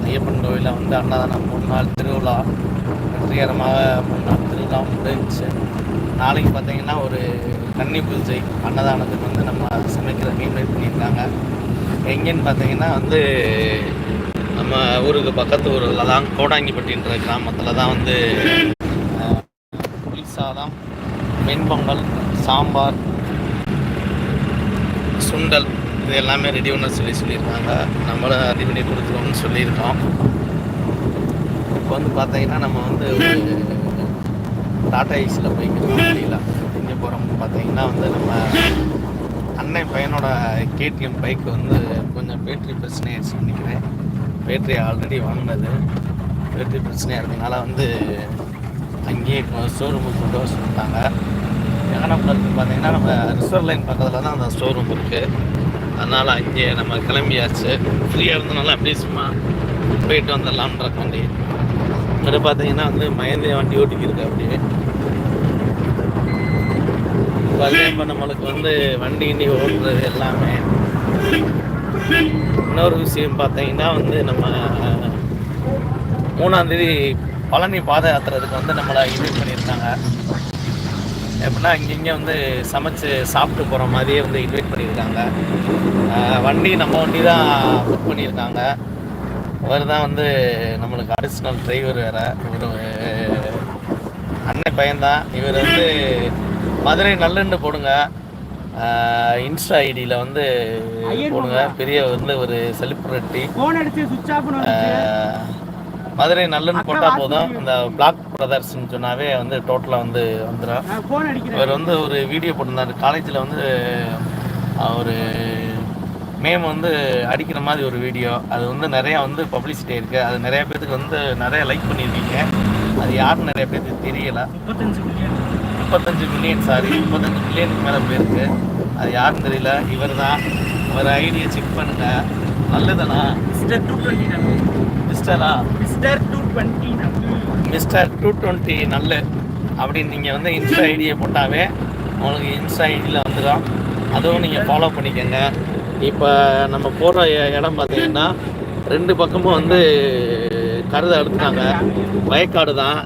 ஐயப்பன் கோவிலில் வந்து அன்னதானம் 3 நாள் திருவிழா வெற்றிகரமாக 3 நாள் திருவிழா முடிஞ்சிச்சு. நாளைக்கு பார்த்தீங்கன்னா ஒரு கன்னி பூஜை அன்னதானத்துக்கு வந்து நம்ம சமைக்கிறதுக்கு இன்வைட் பண்ணியிருக்காங்க. எங்கேன்னு பார்த்தீங்கன்னா வந்து நம்ம ஊருக்கு பக்கத்து ஊரில் தான் கோடாங்கிப்பட்டின்ற கிராமத்தில் தான் வந்து புளி சாதம், வெண்பொங்கல், சாம்பார், சுண்டல் இது எல்லாமே ரெடி பண்ண சொல்லியிருக்காங்க. நம்மளும் ரெடி பண்ணி கொடுத்துருவோம்னு சொல்லியிருக்கோம். இப்போ வந்து பார்த்தீங்கன்னா நம்ம வந்து டாடா ஏசியில் போய்க்கிறோம். வழியில் எங்கே போகிறோம்னு பார்த்தீங்கன்னா வந்து நம்ம அண்ணன் பையனோட கேடிஎம் பைக் வந்து கொஞ்சம் பேட்ரி பிரச்சனையாகிடுச்சு நினைக்கிறேன். பேட்ரி ஆல்ரெடி வாங்கினது, பேட்ரி பிரச்சனையாக இருக்கிறதுனால வந்து அங்கேயே ஷோரூமுக்கு கொண்டு வர சொல்லிட்டாங்க. எங்கனப்பில் இருக்குது பார்த்தீங்கன்னா நம்ம ரிசர்வ் லைன் பக்கத்தில் தான் அந்த ஷோரூம் இருக்குது. அதனால் அங்கேயே நம்ம கிளம்பியாச்சு. ஃப்ரீயாக இருந்தனால அப்படியே சும்மா போயிட்டு வந்துடலான்ற வண்டி. அது பார்த்தீங்கன்னா வந்து மகேந்திர வண்டி ஓட்டிக்கிருக்கு. அப்படியே இப்போ நம்மளுக்கு வந்து வண்டி ஓட்டுறது எல்லாமே. இன்னொரு விஷயம் பார்த்தீங்கன்னா வந்து நம்ம 3ஆம் தேதி பழனி பாத யாத்திரத்துக்கு வந்து நம்மளை இன்வைட் பண்ணியிருக்காங்க. எப்படின்னா இங்கே வந்து சமைச்சு சாப்பிட்டு போகிற மாதிரியே வந்து இன்வைட் பண்ணியிருக்காங்க. வண்டி நம்ம வண்டி தான் புக் பண்ணியிருக்காங்க. அவர் தான் வந்து நம்மளுக்கு அடிஷ்னல் டிரைவர் வேறு. இவர் அண்ணன் பையன்தான். இவர் வந்து மதுரை நல்லெண்ணு போடுங்க, இன்ஸ்டா ஐடியில் வந்து போடுங்க. பெரிய வந்து ஒரு செலிப்ரிட்டி. மதுரை நல்லெண்ணு போட்டால் போதும், இந்த பிளாக் பிரதர்ஸ்ன்னு சொன்னாவே வந்து டோட்டலாக வந்து வந்துடும். இவர் வந்து ஒரு வீடியோ போட்டிருந்தார். காலேஜில் வந்து ஒரு மேம் வந்து அடிக்கிற மாதிரி ஒரு வீடியோ. அது வந்து நிறையா வந்து பப்ளிசிட்டி இருக்குது. அது நிறையா பேர்த்துக்கு வந்து நிறைய லைக் பண்ணியிருக்கீங்க. அது யாரும் நிறைய பேருக்கு தெரியலை. 35 மில்லியனுக்கு மேலே போயிருக்கு. அது யாரும் தெரியல. இவர் தான். அவர் ஐடியை செக் பண்ணுங்க. நல்லதுண்ணா. மிஸ்டர் 220 நல்ல அப்படின்னு நீங்கள் வந்து இன்ஸ்டா ஐடியை போட்டாவே உங்களுக்கு இன்ஸ்டா ஐடியில் வந்துடும். அதுவும் நீங்கள் ஃபாலோ பண்ணிக்கோங்க. இப்போ நம்ம போகிற இடம் பார்த்தீங்கன்னா 2 பக்கமும் வந்து கருதை எடுத்துட்டாங்க. வயக்காடு தான்.